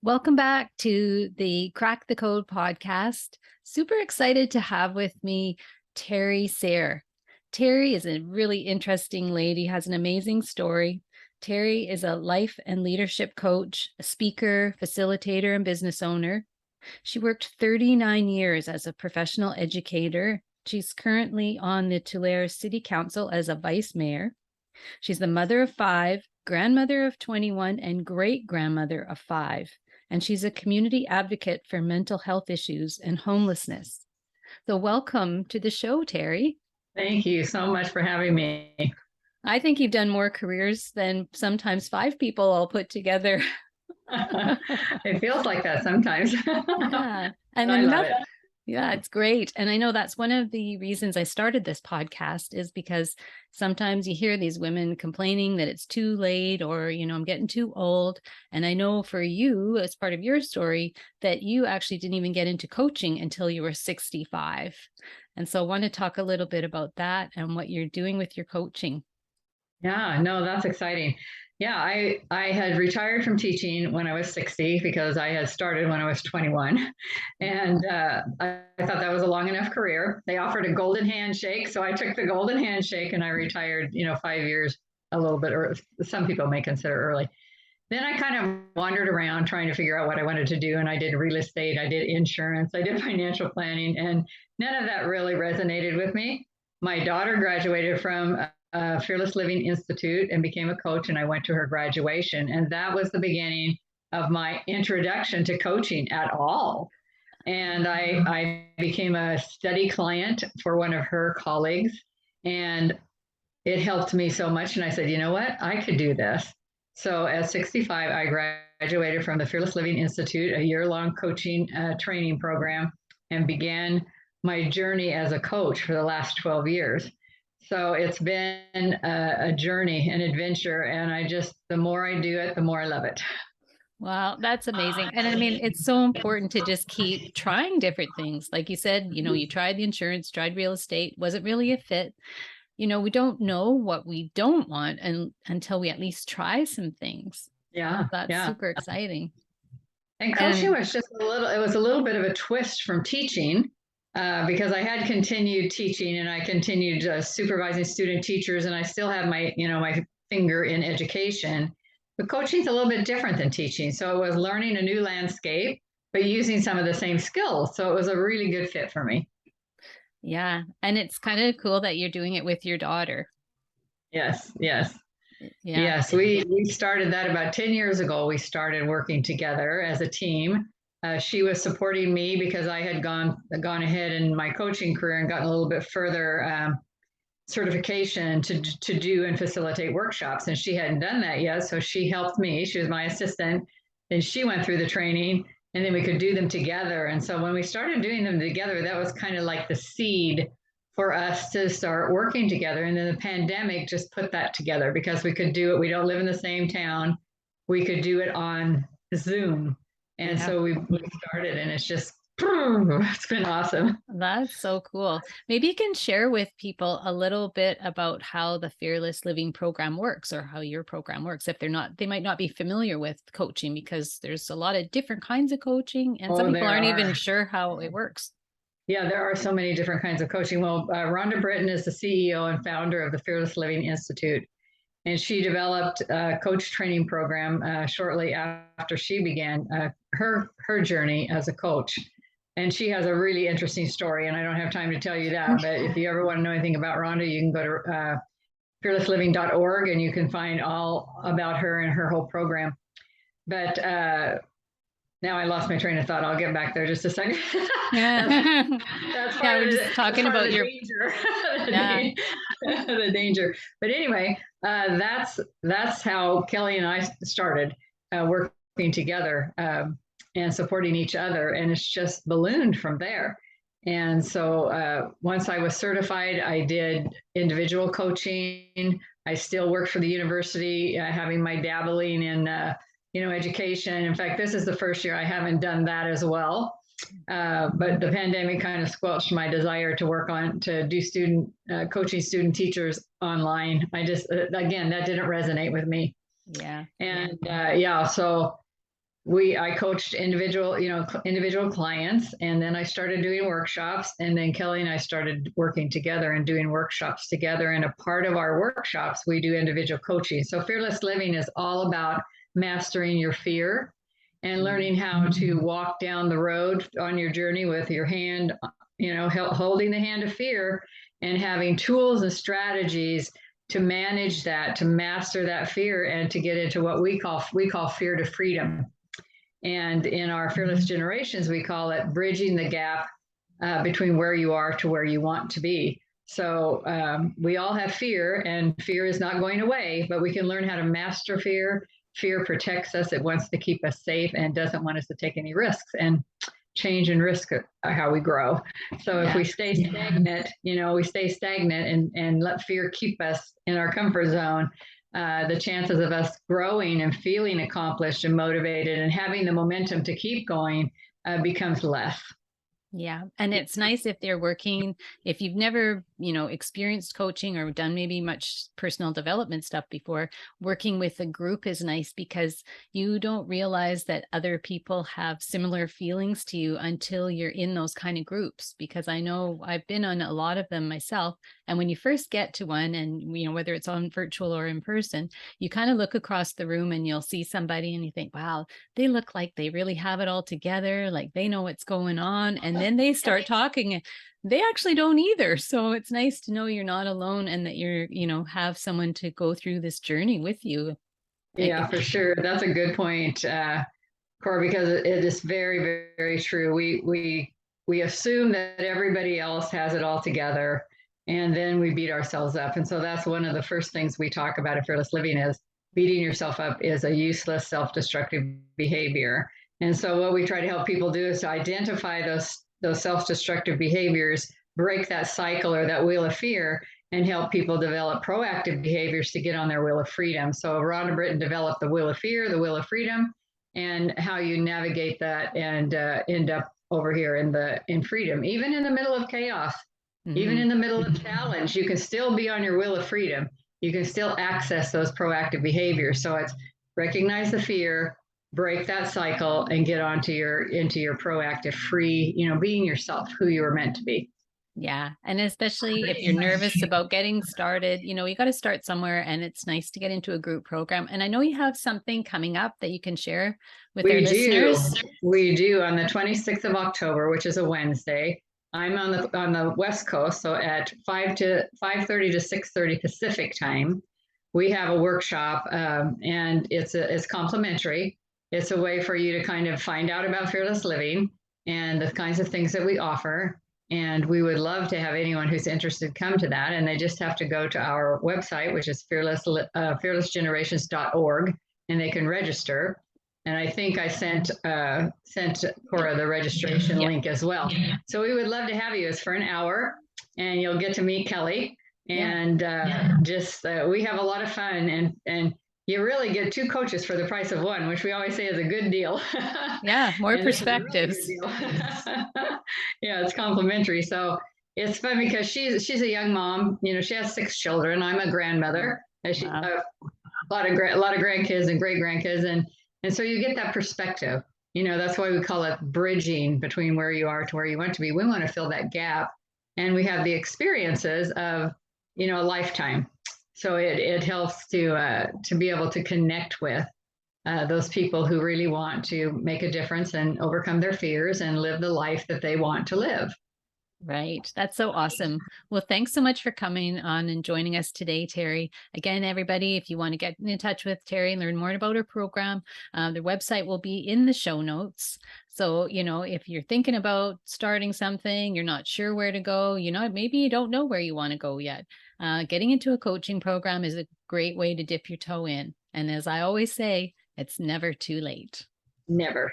Welcome back to the Crack the Code podcast. Super excited to have with me Sayre. Terry is a really interesting lady, has an amazing story. Terry is a life and leadership coach, a speaker, facilitator, and business owner. She worked 39 years as a professional educator. She's currently on the Tulare City Council as a vice mayor. She's the mother of 5, grandmother of 21, and great-grandmother of 5. And she's a community advocate for mental health issues and homelessness. So welcome to the show, Terry. Thank you so much for having me. I think you've done more careers than sometimes 5 people all put together. It feels like that sometimes. Yeah. And I love it. Yeah, it's great. And I know that's one of the reasons I started this podcast is because sometimes you hear these women complaining that it's too late or, I'm getting too old. And I know for you, as part of your story, that you actually didn't even get into coaching until you were 65. And so I want to talk a little bit about that and what you're doing with your coaching. Yeah, no, that's exciting. Yeah, I had retired from teaching when I was 60 because I had started when I was 21. And I thought that was a long enough career. They offered a golden handshake. So I took the golden handshake and I retired, 5 years, a little bit, or some people may consider early. Then I kind of wandered around trying to figure out what I wanted to do. And I did real estate, I did insurance, I did financial planning, and none of that really resonated with me. My daughter graduated from Fearless Living Institute and became a coach, and I went to her graduation. And that was the beginning of my introduction to coaching at all. And I became a steady client for one of her colleagues, and it helped me so much. And I said, you know what? I could do this. So at 65, I graduated from the Fearless Living Institute, a year-long coaching training program, and began my journey as a coach for the last 12 years. So it's been a journey, an adventure, and the more I do it, the more I love it. Wow, that's amazing. And I mean, it's so important to just keep trying different things. Like you said, you tried the insurance, tried real estate, wasn't really a fit. We don't know what we don't want until we at least try some things. Yeah, That's super exciting. And coaching was just it was a little bit of a twist from teaching because I had continued teaching and I continued supervising student teachers, and I still have my finger in education. But coaching is a little bit different than teaching. So it was learning a new landscape, but using some of the same skills. So it was a really good fit for me. Yeah. And it's kind of cool that you're doing it with your daughter. Yes. Yeah. Yes, we started that about 10 years ago. We started working together as a team. She was supporting me because I had gone ahead in my coaching career and gotten a little bit further certification to do and facilitate workshops. And she hadn't done that yet. So she helped me. She was my assistant. Then she went through the training, and then we could do them together. And so when we started doing them together, that was kind of like the seed for us to start working together. And then the pandemic just put that together because we could do it. We don't live in the same town. We could do it on Zoom. And so we started, and it's been awesome. That's so cool. Maybe you can share with people a little bit about how the Fearless Living program works, or how your program works. If they might not be familiar with coaching, because there's a lot of different kinds of coaching and some people aren't even sure how it works. Yeah, there are so many different kinds of coaching. Well, Rhonda Britton is the CEO and founder of the Fearless Living Institute. And she developed a coach training program shortly after she began her journey as a coach. And she has a really interesting story, and I don't have time to tell you that. But if you ever want to know anything about Rhonda, you can go to fearlessliving.org, and you can find all about her and her whole program. But now I lost my train of thought. I'll get back there just a second. that's we're just talking about your danger. The danger. But anyway, that's how Kelly and I started working together and supporting each other, and it's just ballooned from there. And so once I was certified, I did individual coaching. I still work for the university, having my dabbling in education. In fact, this is the first year I haven't done that as well. But the pandemic kind of squelched my desire to do student coaching student teachers online. Again, that didn't resonate with me. Yeah. And so I coached individual clients, and then I started doing workshops, and then Kelly and I started working together and doing workshops together. And a part of our workshops, we do individual coaching. So Fearless Living is all about mastering your fear and learning how to walk down the road on your journey with your hand, holding the hand of fear and having tools and strategies to manage that, to master that fear, and to get into what we call fear to freedom. And in our Fearless Generations, we call it bridging the gap between where you are to where you want to be. So we all have fear, and fear is not going away, but we can learn how to master fear. Fear protects us. It wants to keep us safe and doesn't want us to take any risks. And change and risk are how we grow. So if we stay stagnant, we stay stagnant and let fear keep us in our comfort zone, the chances of us growing and feeling accomplished and motivated and having the momentum to keep going becomes less. Yeah. And it's nice if they're working, if you've never, experienced coaching or done maybe much personal development stuff before, working with a group is nice because you don't realize that other people have similar feelings to you until you're in those kind of groups. Because I know I've been on a lot of them myself. And when you first get to one, and, whether it's on virtual or in person, you kind of look across the room and you'll see somebody and you think, wow, they look like they really have it all together. Like they know what's going on. And then they start talking. They actually don't either. So it's nice to know you're not alone and that you're, have someone to go through this journey with you. Yeah, for sure. That's a good point, Cora, because it is very, very, very true. We assume that everybody else has it all together, and then we beat ourselves up. And so that's one of the first things we talk about at Fearless Living is beating yourself up is a useless, self-destructive behavior. And so what we try to help people do is to identify those self-destructive behaviors, break that cycle or that wheel of fear, and help people develop proactive behaviors to get on their wheel of freedom. So Rhonda Britton developed the wheel of fear, the wheel of freedom, and how you navigate that and end up over here in freedom, even in the middle of chaos, even in the middle of challenge, you can still be on your wheel of freedom. You can still access those proactive behaviors. So it's recognize the fear, break that cycle, and get into your proactive, free, being yourself, who you were meant to be. Yeah. And especially if you're nervous about getting started, you got to start somewhere, and it's nice to get into a group program. And I know you have something coming up that you can share with our listeners. We do on the 26th of October, which is a Wednesday. I'm on the West Coast, so at 5:30 to 6:30 Pacific time, we have a workshop, and it's complimentary. It's a way for you to kind of find out about Fearless Living and the kinds of things that we offer. And we would love to have anyone who's interested come to that. And they just have to go to our website, which is fearlessgenerations.org, and they can register. And I think I sent Cora the registration link as well. So we would love to have you. It's for an hour, and you'll get to meet Kelly. And we have a lot of fun, and you really get two coaches for the price of one, which we always say is a good deal. Yeah, more perspectives. Yeah, it's complimentary. So it's fun because she's a young mom. She has 6 children. I'm a grandmother. She a lot of grandkids and great grandkids, and so you get that perspective. That's why we call it bridging between where you are to where you want to be. We want to fill that gap, and we have the experiences of a lifetime. So it helps to be able to connect with those people who really want to make a difference and overcome their fears and live the life that they want to live. Right. That's so awesome. Well, thanks so much for coming on and joining us today, Terry. Again, everybody, if you want to get in touch with Terry and learn more about her program, their website will be in the show notes. So, if you're thinking about starting something, you're not sure where to go, maybe you don't know where you want to go yet. Getting into a coaching program is a great way to dip your toe in. And as I always say, it's never too late. Never.